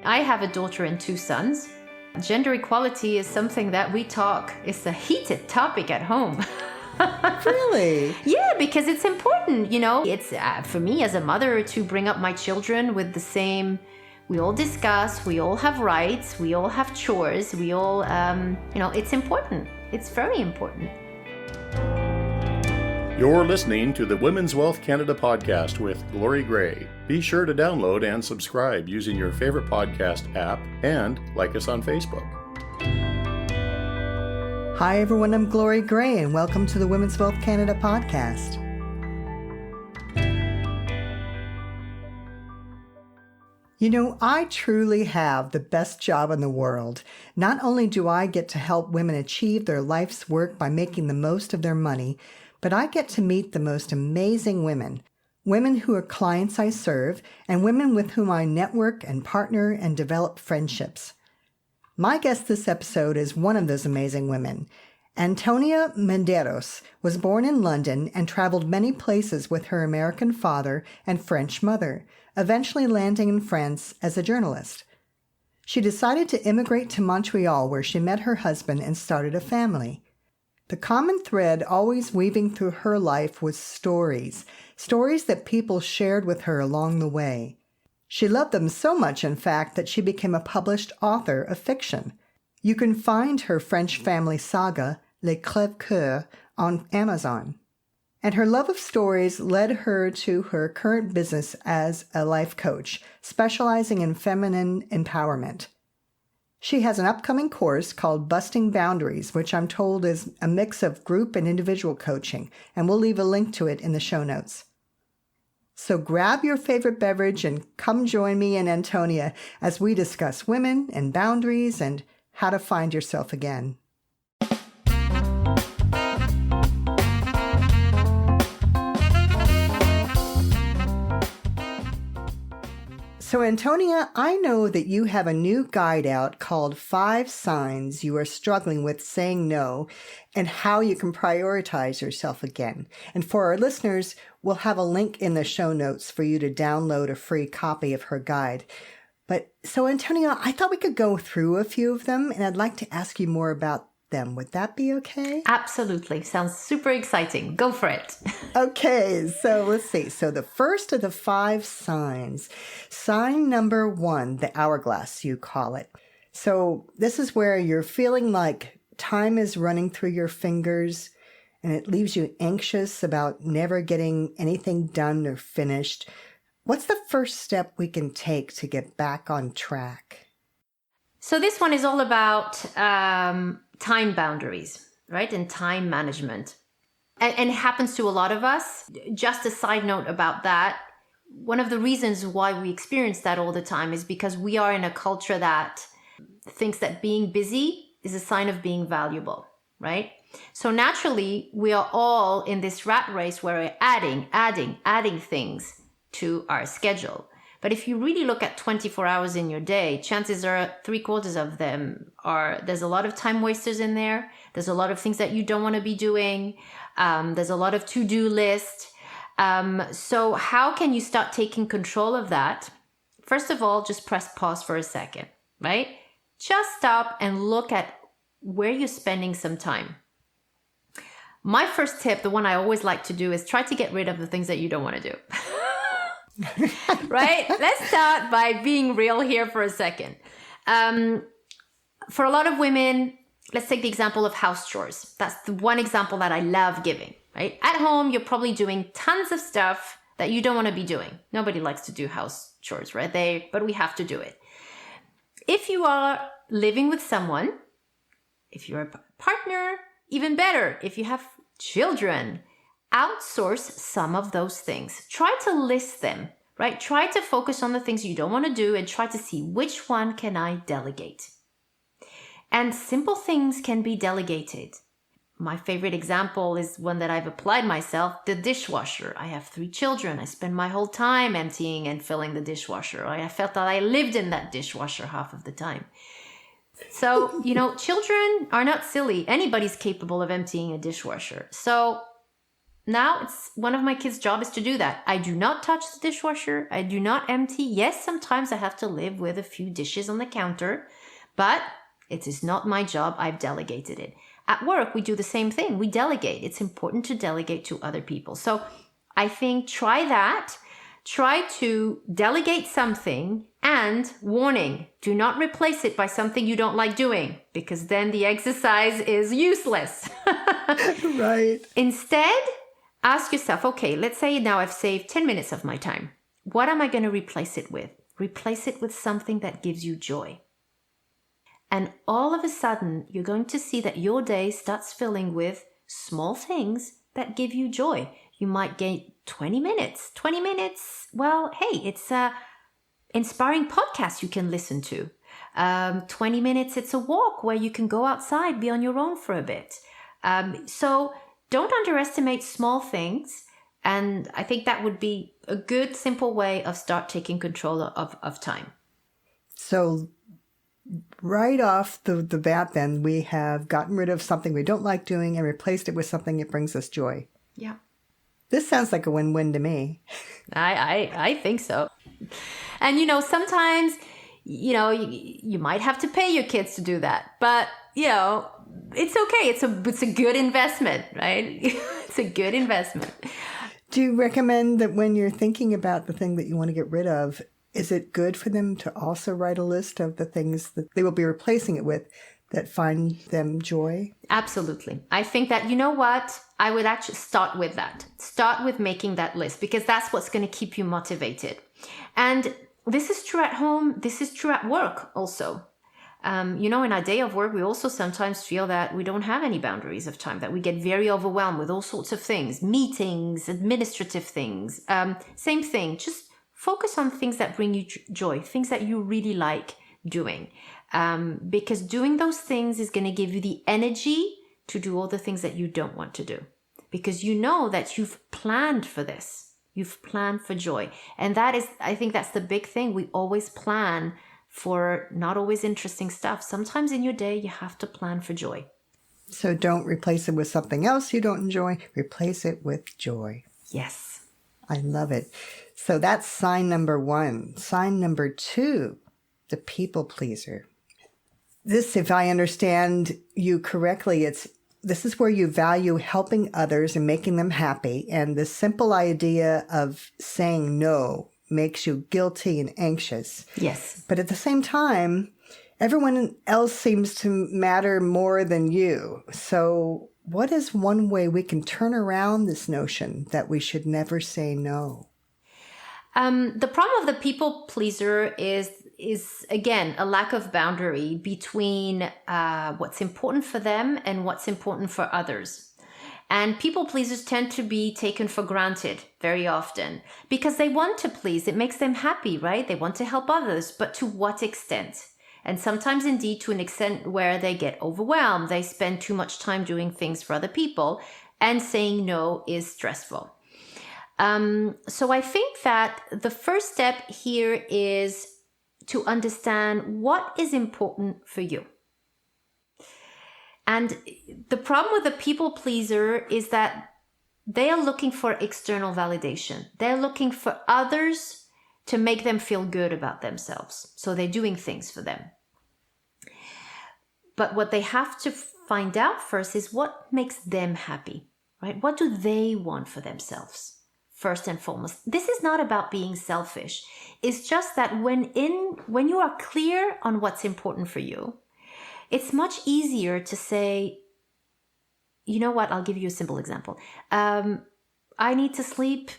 I have a daughter and 2 sons. Gender equality is something that we talk, it's a heated topic at home. Really? Yeah, because it's important, It's for me as a mother to bring up my children with the same, we all discuss, we all have rights, we all have chores, we all, it's important. It's very important. You're listening to the Women's Wealth Canada podcast with Glory Gray. Be sure to download and subscribe using your favorite podcast app and like us on Facebook. Hi everyone, I'm Glory Gray and welcome to the Women's Wealth Canada podcast. I truly have the best job in the world. Not only do I get to help women achieve their life's work by making the most of their money, but I get to meet the most amazing women who are clients I serve, and women with whom I network and partner and develop friendships. My guest this episode is one of those amazing women. Antonia Medeiros was born in London and traveled many places with her American father and French mother, eventually landing in France as a journalist. She decided to immigrate to Montreal, where she met her husband and started a family. The common thread always weaving through her life was stories that people shared with her along the way. She loved them so much, in fact, that she became a published author of fiction. You can find her French family saga, Les Crève-Cœurs, on Amazon. And her love of stories led her to her current business as a life coach, specializing in feminine empowerment. She has an upcoming course called Busting Boundaries, which I'm told is a mix of group and individual coaching, and we'll leave a link to it in the show notes. So grab your favorite beverage and come join me and Antonia as we discuss women and boundaries and how to find yourself again. So Antonia, I know that you have a new guide out called 5 Signs You Are Struggling with Saying No and How You Can Prioritize Yourself Again. And for our listeners, we'll have a link in the show notes for you to download a free copy of her guide. But so Antonia, I thought we could go through a few of them and I'd like to ask you more about them. Would that be okay? Absolutely. Sounds super exciting. Go for it. Okay, so let's see. So the first of the 5 signs, sign number 1, the hourglass, you call it. So this is where you're feeling like time is running through your fingers and it leaves you anxious about never getting anything done or finished. What's the first step we can take to get back on track? So this one is all about time boundaries, right? And time management. And it happens to a lot of us. Just a side note about that. One of the reasons why we experience that all the time is because we are in a culture that thinks that being busy is a sign of being valuable, right? So naturally, we are all in this rat race where we're adding things to our schedule. But if you really look at 24 hours in your day, chances are 3/4 of them there's a lot of time wasters in there. There's a lot of things that you don't want to be doing. There's a lot of to-do list. So how can you start taking control of that? First of all, just press pause for a second, right? Just stop and look at where you're spending some time. My first tip, the one I always like to do, is try to get rid of the things that you don't want to do. Right? Let's start by being real here for a second. For a lot of women, let's take the example of house chores. That's the one example that I love giving, right? At home, you're probably doing tons of stuff that you don't want to be doing. Nobody likes to do house chores, right? But we have to do it. If you are living with someone, if you're a partner, even better, if you have children, outsource some of those things. Try to list them, right? Try to focus on the things you don't want to do and try to see which one can I delegate. And simple things can be delegated. My favorite example is one that I've applied myself, the dishwasher. I have 3 children. I spend my whole time emptying and filling the dishwasher. I felt that I lived in that dishwasher half of the time. So, children are not silly. Anybody's capable of emptying a dishwasher. So Now it's one of my kids' job is to do that. I do not touch the dishwasher. I do not empty. Yes, sometimes I have to live with a few dishes on the counter, but it is not my job. I've delegated it. At work, we do the same thing. We delegate. It's important to delegate to other people. So I think try that. Try to delegate something, and warning, do not replace it by something you don't like doing, because then the exercise is useless. Right. Instead, ask yourself, okay, let's say now I've saved 10 minutes of my time. What am I going to replace it with? Replace it with something that gives you joy. And all of a sudden, you're going to see that your day starts filling with small things that give you joy. You might gain 20 minutes. 20 minutes, well, hey, it's a inspiring podcast you can listen to. 20 minutes, it's a walk where you can go outside, be on your own for a bit. So don't underestimate small things. And I think that would be a good, simple way of start taking control of time. So right off the bat, then, we have gotten rid of something we don't like doing and replaced it with something that brings us joy. Yeah. This sounds like a win-win to me. I think so. And, sometimes, you might have to pay your kids to do that. But, it's okay. It's a good investment, right? It's a good investment. Do you recommend that when you're thinking about the thing that you want to get rid of, is it good for them to also write a list of the things that they will be replacing it with that find them joy? Absolutely. I think that, you know what? I would actually start with that. Start with making that list, because that's what's going to keep you motivated. And this is true at home. This is true at work also. In our day of work, we also sometimes feel that we don't have any boundaries of time, that we get very overwhelmed with all sorts of things, meetings, administrative things. Same thing. Just focus on things that bring you joy, things that you really like doing. Because doing those things is going to give you the energy to do all the things that you don't want to do. Because you know that you've planned for this. You've planned for joy. And I think that's the big thing. We always plan for not always interesting stuff. Sometimes in your day, you have to plan for joy. So don't replace it with something else you don't enjoy. Replace it with joy. Yes. I love it. So that's sign number 1. Sign number 2, the people pleaser. This, if I understand you correctly, this is where you value helping others and making them happy. And the simple idea of saying no makes you guilty and anxious. Yes. But at the same time, everyone else seems to matter more than you. So what is one way we can turn around this notion that we should never say no? The problem of the people pleaser is again, a lack of boundary between what's important for them and what's important for others. And people pleasers tend to be taken for granted very often because they want to please. It makes them happy, right? They want to help others, but to what extent? And sometimes indeed to an extent where they get overwhelmed. They spend too much time doing things for other people, and saying no is stressful. So I think that the first step here is to understand what is important for you. And the problem with the people pleaser is that they are looking for external validation. They're looking for others to make them feel good about themselves. So they're doing things for them. But what they have to find out first is what makes them happy, right? What do they want for themselves? First and foremost, this is not about being selfish. It's just that when you are clear on what's important for you, it's much easier to say, you know what, I'll give you a simple example. I need to sleep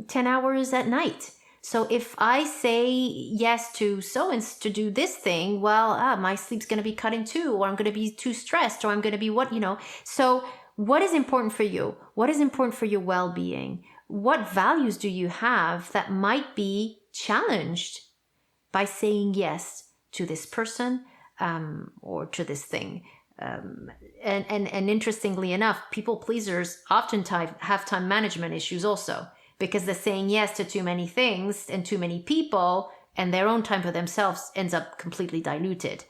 10 hours at night. So if I say yes to to do this thing, well, my sleep's going to be cut in two, or I'm going to be too stressed, or I'm going to be So what is important for you? What is important for your well-being? What values do you have that might be challenged by saying yes to this person or to this thing? And interestingly enough, people pleasers oftentimes have time management issues also, because they're saying yes to too many things and too many people, and their own time for themselves ends up completely diluted.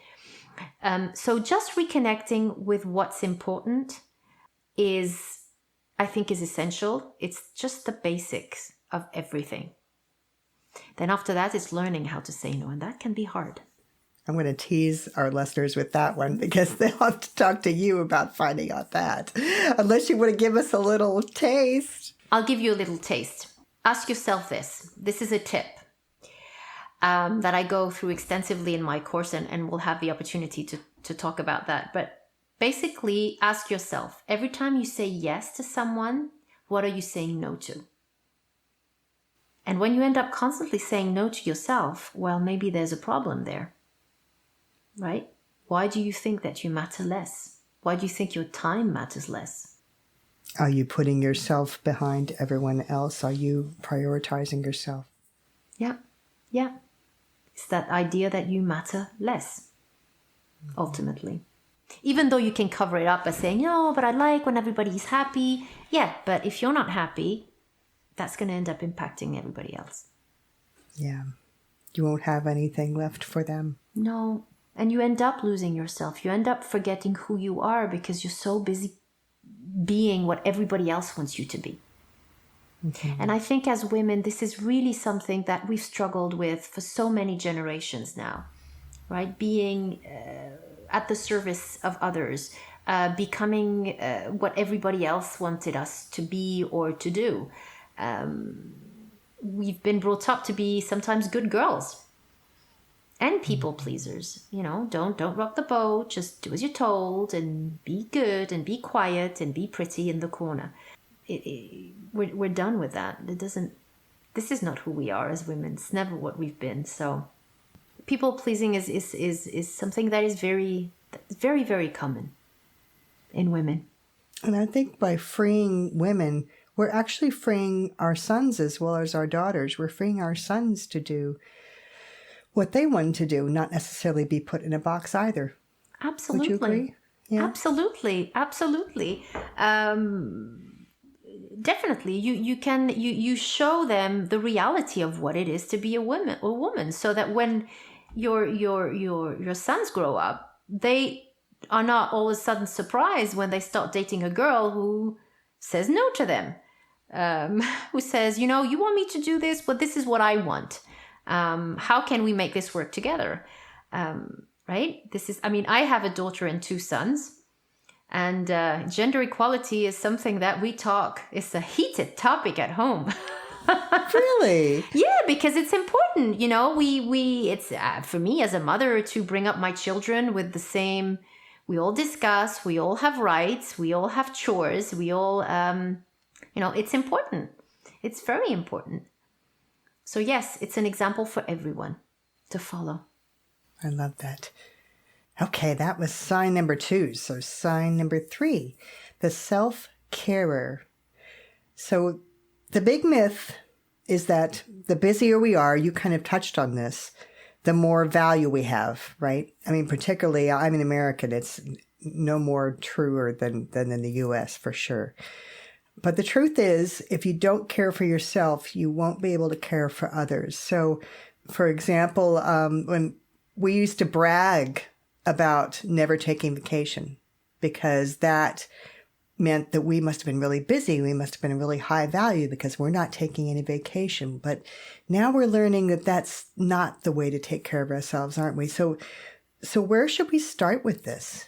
So just reconnecting with what's important is I think is essential. It's just the basics of everything. Then after that, it's learning how to say no, and that can be hard. I'm going to tease our listeners with that one because they'll have to talk to you about finding out that. Unless you want to give us a little taste. I'll give you a little taste. Ask yourself this. This is a tip that I go through extensively in my course, and we'll have the opportunity to talk about that. But basically, ask yourself, every time you say yes to someone, what are you saying no to? And when you end up constantly saying no to yourself, well, maybe there's a problem there, right? Why do you think that you matter less? Why do you think your time matters less? Are you putting yourself behind everyone else? Are you prioritizing yourself? Yeah. It's that idea that you matter less, ultimately. Even though you can cover it up by saying, no, but I like when everybody's happy. Yeah, but if you're not happy, that's going to end up impacting everybody else. Yeah. You won't have anything left for them. No. And you end up losing yourself. You end up forgetting who you are because you're so busy being what everybody else wants you to be. Mm-hmm. And I think as women, this is really something that we've struggled with for so many generations now, right? Being at the service of others, becoming what everybody else wanted us to be or to do. We've been brought up to be sometimes good girls and people pleasers. You know, don't rock the boat, just do as you're told and be good and be quiet and be pretty in the corner. We're done with that. This is not who we are as women. It's never what we've been. So people pleasing is something that is very, very, very common in women. And I think by freeing women, we're actually freeing our sons as well as our daughters. We're freeing our sons to do what they want to do, not necessarily be put in a box either. Absolutely. Would you agree? Yeah. Absolutely. Definitely, you show them the reality of what it is to be a woman, so that when your sons grow up, they are not all of a sudden surprised when they start dating a girl who says no to them, who says, you want me to do this, but this is what I want. How can we make this work together? Right? I have a daughter and 2 sons. And gender equality is something that it's a heated topic at home. Really? Yeah, because it's important. It's for me as a mother to bring up my children with the same, we all discuss, we all have rights, we all have chores, we all, it's important. It's very important. So yes, it's an example for everyone to follow. I love that. Okay, that was sign number 2. So sign number 3, the self-carer. So the big myth is that the busier we are, you kind of touched on this, the more value we have, right? Particularly, I'm an American. It's no more truer than in the U.S. for sure. But the truth is, if you don't care for yourself, you won't be able to care for others. So, for example, when we used to brag about never taking vacation because that meant that we must have been really busy. We must have been really high value because we're not taking any vacation. But now we're learning that that's not the way to take care of ourselves, aren't we? So where should we start with this?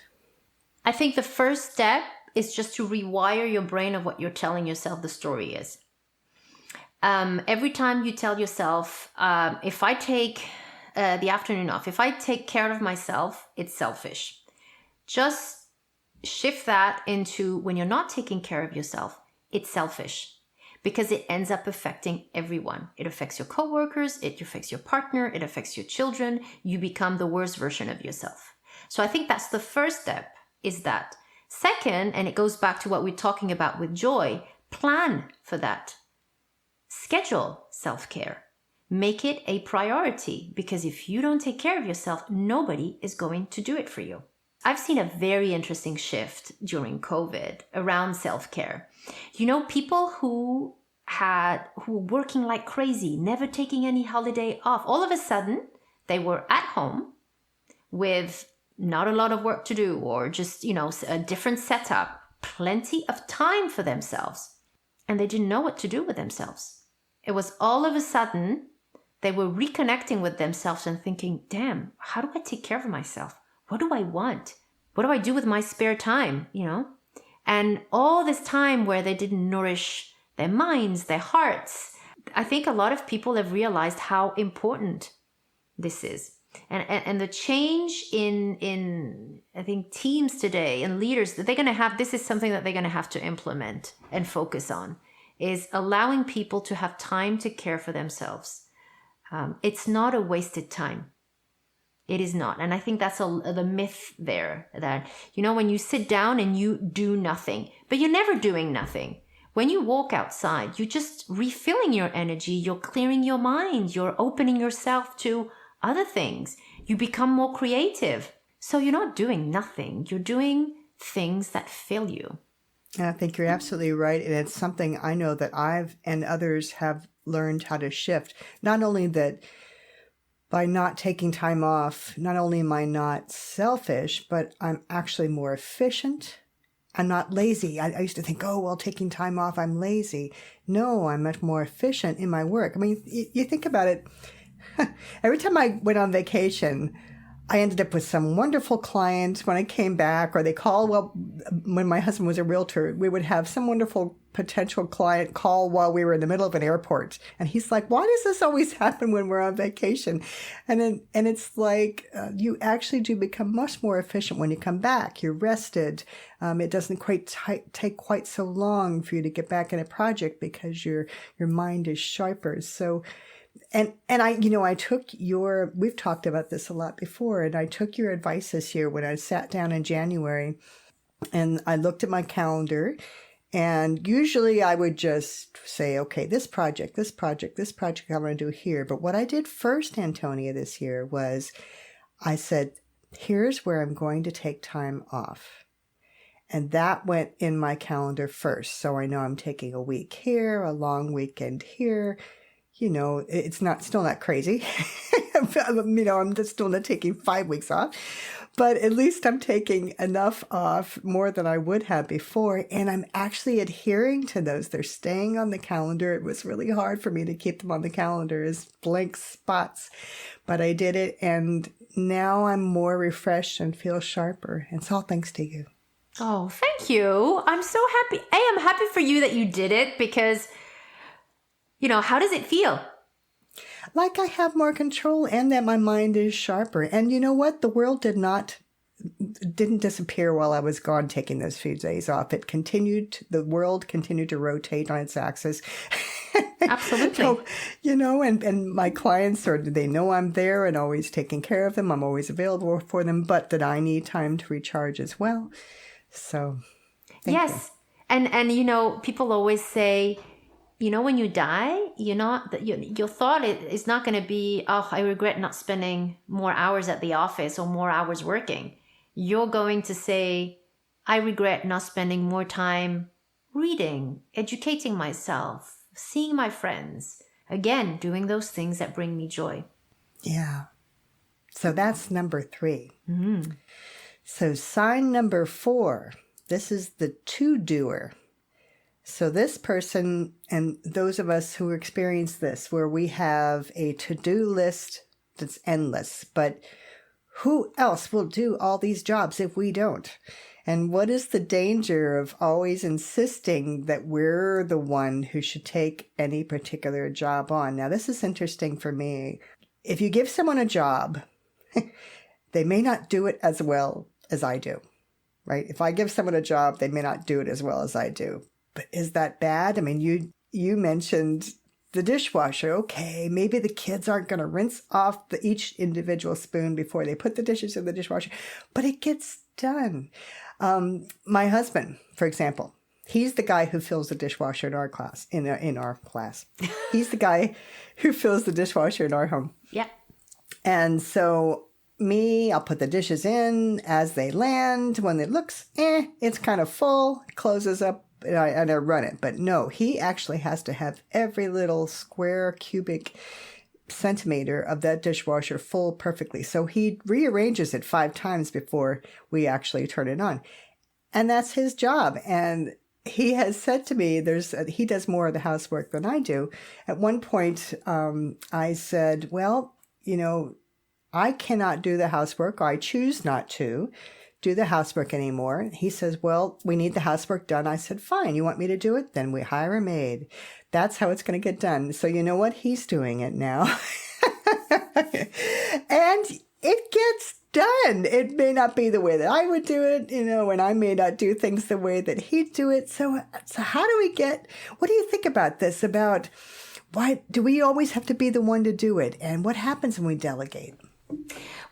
I think the first step is just to rewire your brain of what you're telling yourself the story is. Every time you tell yourself, if I take the afternoon off, if I take care of myself, it's selfish. Just shift that into when you're not taking care of yourself, it's selfish, because it ends up affecting everyone. It affects your coworkers, it affects your partner, it affects your children. You become the worst version of yourself. So I think that's the first step, is that. Second, and it goes back to what we're talking about with joy, plan for that. Schedule self-care. Make it a priority, because if you don't take care of yourself, nobody is going to do it for you. I've seen a very interesting shift during COVID around self-care. People who were working like crazy, never taking any holiday off, all of a sudden they were at home with not a lot of work to do, or just, a different setup. plenty of time for themselves, and they didn't know what to do with themselves. It was all of a sudden they were reconnecting with themselves and thinking, damn, how do I take care of myself? What do I want? What do I do with my spare time? And all this time where they didn't nourish their minds, their hearts, I think a lot of people have realized how important this is. And the change in I think teams today and leaders that they're going to have, this is something that they're going to have to implement and focus on, is allowing people to have time to care for themselves. It's not a wasted time. It is not. And I think that's the myth there, that, when you sit down and you do nothing, but you're never doing nothing. When you walk outside, you're just refilling your energy. You're clearing your mind. You're opening yourself to other things. You become more creative. So you're not doing nothing. You're doing things that fill you. And I think you're absolutely right. And it's something I know that I've and others have learned how to shift. Not only that by not taking time off, not only am I not selfish, but I'm actually more efficient. I'm not lazy. I used to think, taking time off, I'm lazy. No, I'm much more efficient in my work. I mean, you think about it. Every time I went on vacation, I ended up with some wonderful client when I came back, or they call. Well, when my husband was a realtor, we would have some wonderful potential client call while we were in the middle of an airport. And he's like, why does this always happen when we're on vacation? And it's like, you actually do become much more efficient when you come back. You're rested. It doesn't quite take quite so long for you to get back in a project because your mind is sharper. So, and I took we've talked about this a lot before, and I took your advice this year when I sat down in January and I looked at my calendar, and usually I would just say, okay, this project I'm going to do here. But what I did first, Antonia, this year was I said, here's where I'm going to take time off. And that went in my calendar first. So I know I'm taking a week here, a long weekend here. It's still not crazy. I'm just still not taking 5 weeks off, but at least I'm taking enough off, more than I would have before. And I'm actually adhering to those. They're staying on the calendar. It was really hard for me to keep them on the calendar as blank spots, but I did it. And now I'm more refreshed and feel sharper. And it's all thanks to you. Oh, thank you. I'm so happy. I am happy for you that you did it, because how does it feel? Like I have more control and that my mind is sharper. And you know what? The world didn't disappear while I was gone taking those few days off. The world continued to rotate on its axis. Absolutely. So, and my clients, they know I'm there and always taking care of them. I'm always available for them, but that I need time to recharge as well. So, thank you. And people always say, when you die, your thought is not going to be, I regret not spending more hours at the office or more hours working. You're going to say, I regret not spending more time reading, educating myself, seeing my friends, again, doing those things that bring me joy. Yeah. So that's number 3. Mm-hmm. So sign number 4, this is the to-doer. So this person, and those of us who experience this, where we have a to-do list that's endless, but who else will do all these jobs if we don't? And what is the danger of always insisting that we're the one who should take any particular job on? Now, this is interesting for me. If you give someone a job, they may not do it as well as I do, right? If I give someone a job, they may not do it as well as I do. But is that bad? I mean, you mentioned the dishwasher. Okay, maybe the kids aren't going to rinse off each individual spoon before they put the dishes in the dishwasher, but it gets done. My husband, for example, he's the guy who fills the dishwasher in our class. In our class, he's the guy who fills the dishwasher in our home. Yeah. And so I'll put the dishes in as they land. When it looks, it's kind of full, it closes up. And I run it. But no, he actually has to have every little square cubic centimeter of that dishwasher full perfectly. So he rearranges it 5 times before we actually turn it on. And that's his job. And he has said to me, he does more of the housework than I do. At one point, I said, well, I cannot do the housework, or I choose not to do the housework anymore. He says, well, we need the housework done. I said, fine, you want me to do it? Then we hire a maid. That's how it's going to get done. So you know what? He's doing it now. And it gets done. It may not be the way that I would do it, and I may not do things the way that he'd do it. So how do what do you think about this? About why do we always have to be the one to do it? And what happens when we delegate?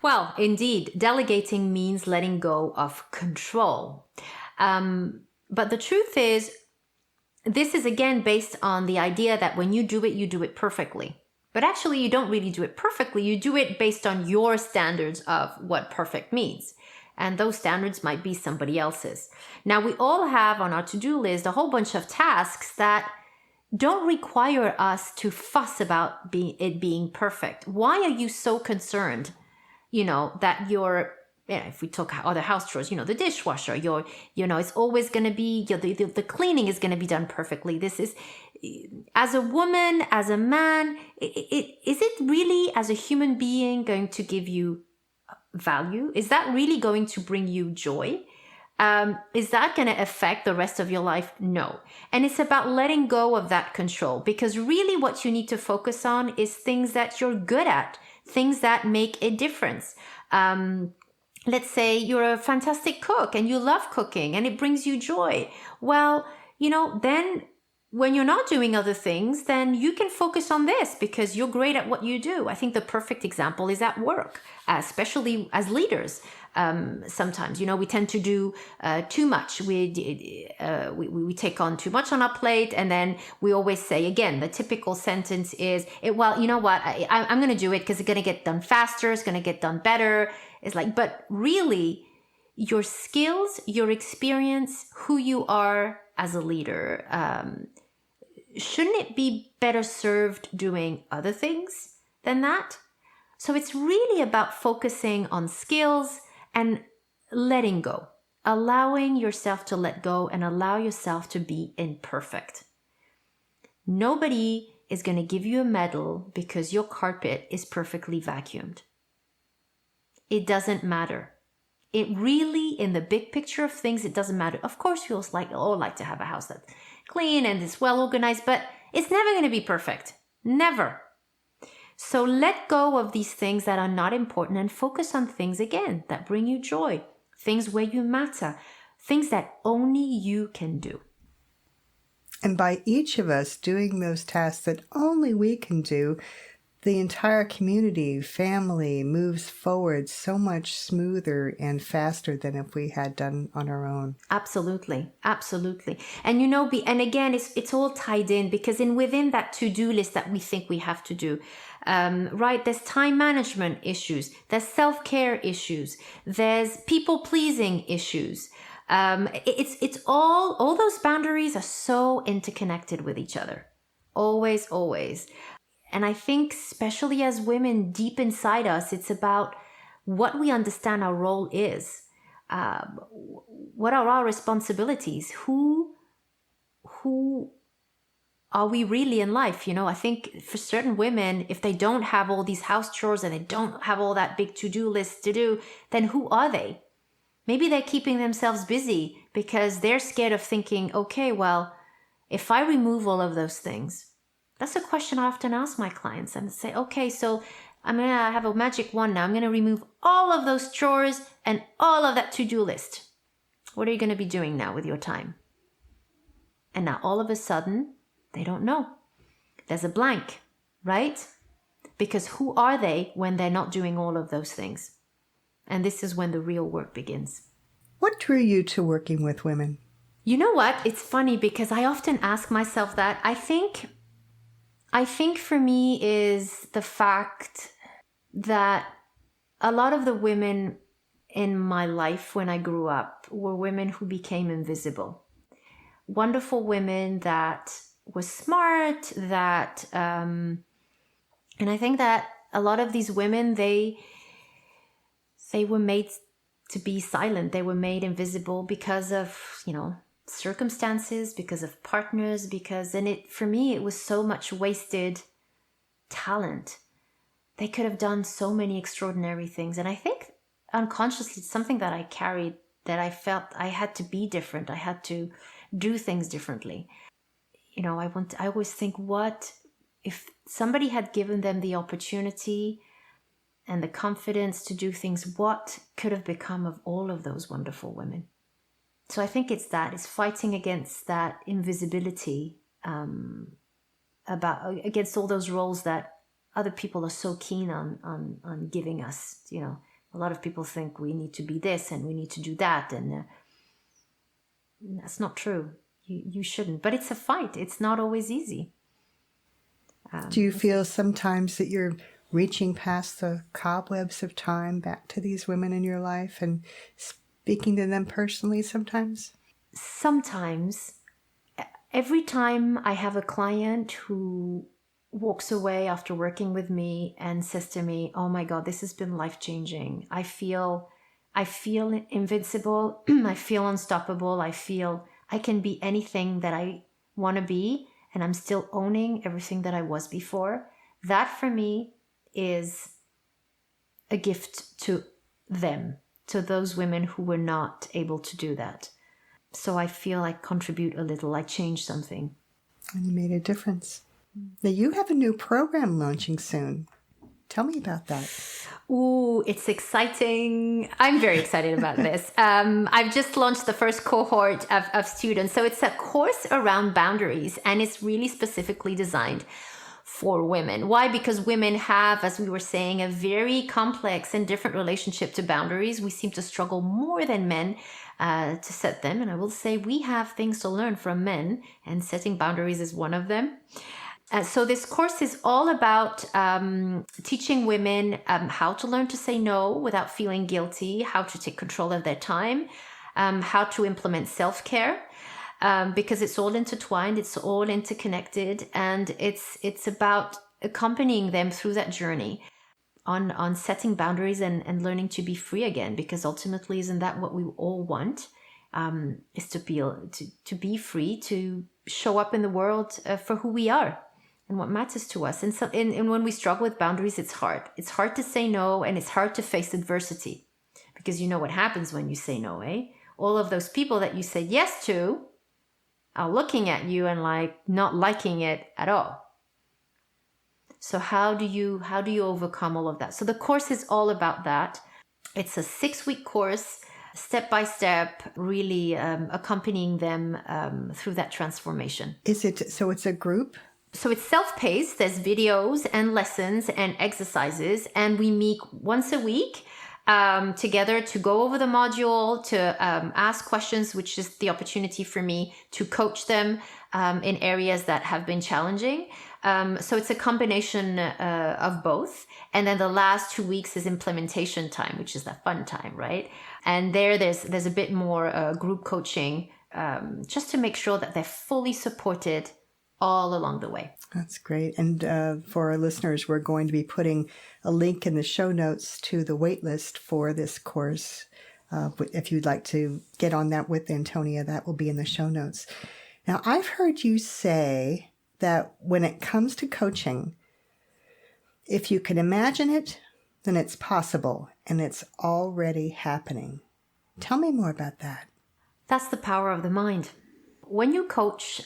Well, indeed, delegating means letting go of control. But the truth is, this is again based on the idea that when you do it perfectly. But actually, you don't really do it perfectly. You do it based on your standards of what perfect means. And those standards might be somebody else's. Now, we all have on our to-do list a whole bunch of tasks that don't require us to fuss about it being perfect. Why are you so concerned, that if we talk other house chores, the dishwasher, it's always going to be, the cleaning is going to be done perfectly. This is, as a woman, as a man, is it really, as a human being, going to give you value? Is that really going to bring you joy? Is that going to affect the rest of your life? No. And it's about letting go of that control, because really what you need to focus on is things that you're good at, things that make a difference. Let's say you're a fantastic cook and you love cooking and it brings you joy. Well, then when you're not doing other things, then you can focus on this because you're great at what you do. I think the perfect example is at work, especially as leaders. Sometimes, we tend to do too much. We take on too much on our plate, and then we always say, again, the typical sentence is, well, you know what, I'm going to do it because it's going to get done faster, it's going to get done better. It's like, but really, your skills, your experience, who you are as a leader, shouldn't it be better served doing other things than that? So it's really about focusing on skills and letting go, allowing yourself to let go and allow yourself to be imperfect. Nobody is going to give you a medal because your carpet is perfectly vacuumed. It doesn't matter. It really, in the big picture of things, it doesn't matter. Of course, we all like to have a house that's clean and is well organized, but it's never going to be perfect. Never. So let go of these things that are not important and focus on things, again, that bring you joy, things where you matter, things that only you can do. And by each of us doing those tasks that only we can do, the entire community, family moves forward so much smoother and faster than if we had done on our own. Absolutely. Absolutely. And and again, it's all tied in because within that to-do list that we think we have to do, right, there's time management issues, there's self-care issues, there's people-pleasing issues. It's all those boundaries are so interconnected with each other. Always, always. And I think especially as women, deep inside us, it's about what we understand our role is. What are our responsibilities? Who are we really in life? I think for certain women, if they don't have all these house chores and they don't have all that big to-do list to do, then who are they? Maybe they're keeping themselves busy because they're scared of thinking, okay, well, if I remove all of those things, that's a question I often ask my clients and say, okay, so I'm going to have a magic wand now. I'm going to remove all of those chores and all of that to-do list. What are you going to be doing now with your time? And now all of a sudden, they don't know. There's a blank, right? Because who are they when they're not doing all of those things? And this is when the real work begins. What drew you to working with women? You know what? It's funny because I often ask myself that. I think for me is the fact that a lot of the women in my life when I grew up were women who became invisible. Wonderful women that were smart, and I think that a lot of these women, they were made to be silent. They were made invisible because of, circumstances, because of partners, for me, it was so much wasted talent. They could have done so many extraordinary things. And I think unconsciously, it's something that I carried, that I felt I had to be different. I had to do things differently. I always think, what if somebody had given them the opportunity and the confidence to do things, what could have become of all of those wonderful women? So I think it's fighting against that invisibility, against all those roles that other people are so keen on giving us. A lot of people think we need to be this and we need to do that, and that's not true. You shouldn't. But it's a fight. It's not always easy. Do you feel sometimes that you're reaching past the cobwebs of time back to these women in your life and speaking to them personally sometimes? Sometimes. Every time I have a client who walks away after working with me and says to me, "Oh my God, this has been life-changing. I feel invincible. I feel unstoppable. I feel I can be anything that I want to be, and I'm still owning everything that I was before." That for me is a gift to them, to those women who were not able to do that. So I feel I contribute a little, I change something. And you made a difference. Now you have a new program launching soon. Tell me about that. Ooh, it's exciting. I'm very excited about this. I've just launched the first cohort of students. So it's a course around boundaries, and it's really specifically designed for women. Why? Because women have, as we were saying, a very complex and different relationship to boundaries. We seem to struggle more than men to set them. And I will say we have things to learn from men, and setting boundaries is one of them. So this course is all about teaching women how to learn to say no without feeling guilty, how to take control of their time, how to implement self-care, because it's all intertwined, it's all interconnected, and it's about accompanying them through that journey on setting boundaries and learning to be free again, because ultimately, isn't that what we all want? Is to be free, to show up in the world for who we are and what matters to us. And so, and when we struggle with boundaries, it's hard. It's hard to say no, and it's hard to face adversity, because you know what happens when you say no, eh? All of those people that you said yes to are looking at you and not liking it at all. So how do you overcome all of that? So the course is all about that. It's a 6-week course, step by step, really accompanying them through that transformation. So it's a group? So it's self-paced. There's videos and lessons and exercises, and we meet once a week together to go over the module, to ask questions, which is the opportunity for me to coach them in areas that have been challenging. So it's a combination of both. And then the last 2 weeks is implementation time, which is the fun time, right? And there's a bit more group coaching, just to make sure that they're fully supported all along the way. That's great. And for our listeners, we're going to be putting a link in the show notes to the wait list for this course. If you'd like to get on that with Antonia, that will be in the show notes. Now, I've heard you say that when it comes to coaching, if you can imagine it, then it's possible, and it's already happening. Tell me more about that. That's the power of the mind. When you coach,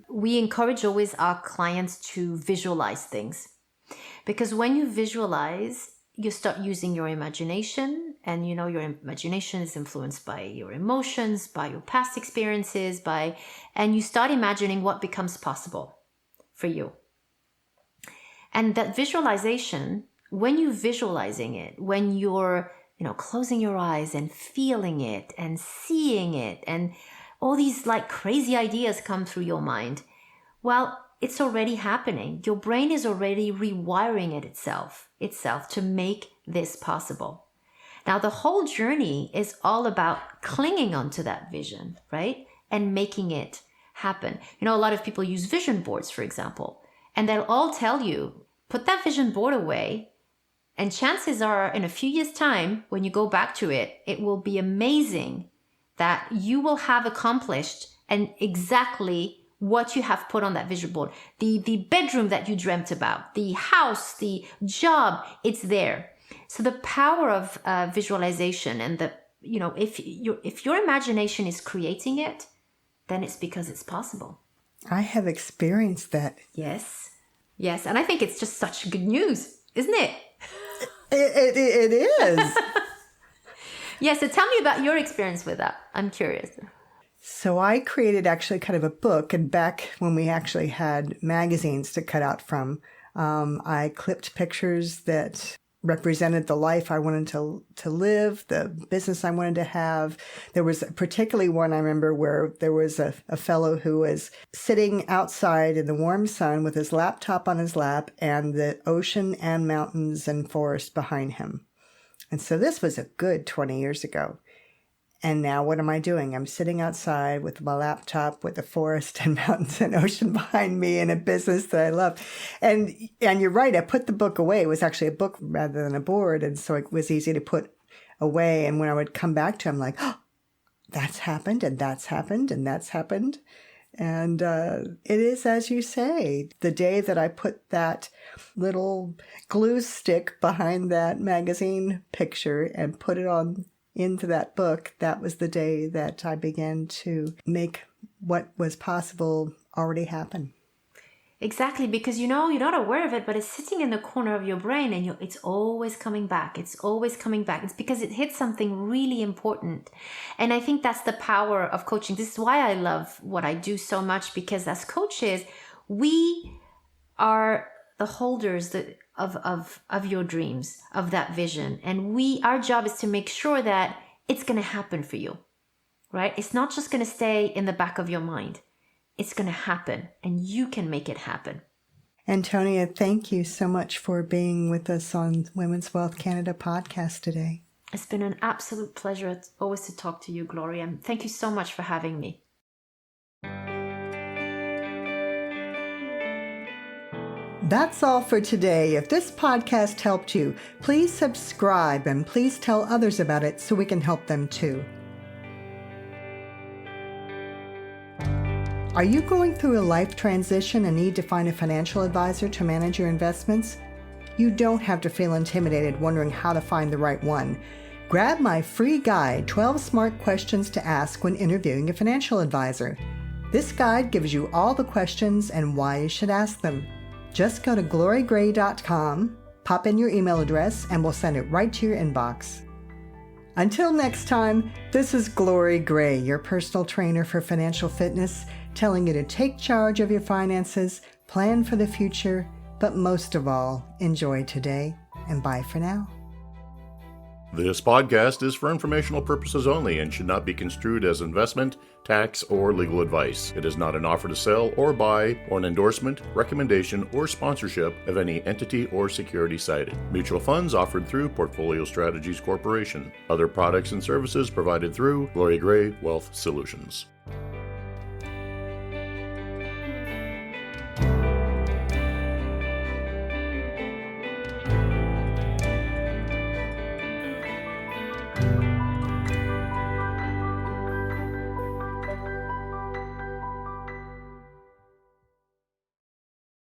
we encourage always our clients to visualize things. Because when you visualize, you start using your imagination, and your imagination is influenced by your emotions, by your past experiences, and you start imagining what becomes possible for you. And that visualization, when you're visualizing it, when you're, closing your eyes and feeling it and seeing it, and all these crazy ideas come through your mind, well, it's already happening. Your brain is already rewiring itself to make this possible. Now, the whole journey is all about clinging onto that vision, right? And making it happen. A lot of people use vision boards, for example, and they'll all tell you, put that vision board away And chances are, in a few years' time, when you go back to it, it will be amazing that you will have accomplished and exactly what you have put on that vision board. The bedroom that you dreamt about, the house, the job, it's there. So the power of visualization and if your imagination is creating it, then it's because it's possible. I have experienced that. Yes. And I think it's just such good news, isn't it? It is. Yeah, so tell me about your experience with that. I'm curious. So I created actually kind of a book, and back when we actually had magazines to cut out from, I clipped pictures that represented the life I wanted to live, the business I wanted to have. There was particularly one I remember where there was a fellow who was sitting outside in the warm sun with his laptop on his lap and the ocean and mountains and forest behind him. And so this was a good 20 years ago. And now what am I doing? I'm sitting outside with my laptop with the forest and mountains and ocean behind me in a business that I love. And you're right, I put the book away. It was actually a book rather than a board. And so it was easy to put away. And when I would come back to it, I'm like, oh, that's happened and that's happened and that's happened. And it is, as you say, the day that I put that little glue stick behind that magazine picture and put it on into that book, that was the day that I began to make what was possible already happen. Exactly, because you're not aware of it, but it's sitting in the corner of your brain and it's always coming back. It's always coming back. It's because it hits something really important. And I think that's the power of coaching. This is why I love what I do so much, because as coaches, we are the holders of your dreams, of that vision. And our job is to make sure that it's going to happen for you, right? It's not just going to stay in the back of your mind. It's going to happen, and you can make it happen. Antonia, thank you so much for being with us on Women's Wealth Canada podcast today. It's been an absolute pleasure always to talk to you, Gloria. And thank you so much for having me. That's all for today. If this podcast helped you, please subscribe and please tell others about it so we can help them too. Are you going through a life transition and need to find a financial advisor to manage your investments? You don't have to feel intimidated wondering how to find the right one. Grab my free guide, 12 Smart Questions to Ask When Interviewing a Financial Advisor. This guide gives you all the questions and why you should ask them. Just go to glorygray.com, pop in your email address, and we'll send it right to your inbox. Until next time, this is Glory Gray, your personal trainer for financial fitness, telling you to take charge of your finances, plan for the future, but most of all, enjoy today, and bye for now. This podcast is for informational purposes only and should not be construed as investment, tax, or legal advice. It is not an offer to sell or buy, or an endorsement, recommendation, or sponsorship of any entity or security cited. Mutual funds offered through Portfolio Strategies Corporation. Other products and services provided through Glory Gray Wealth Solutions.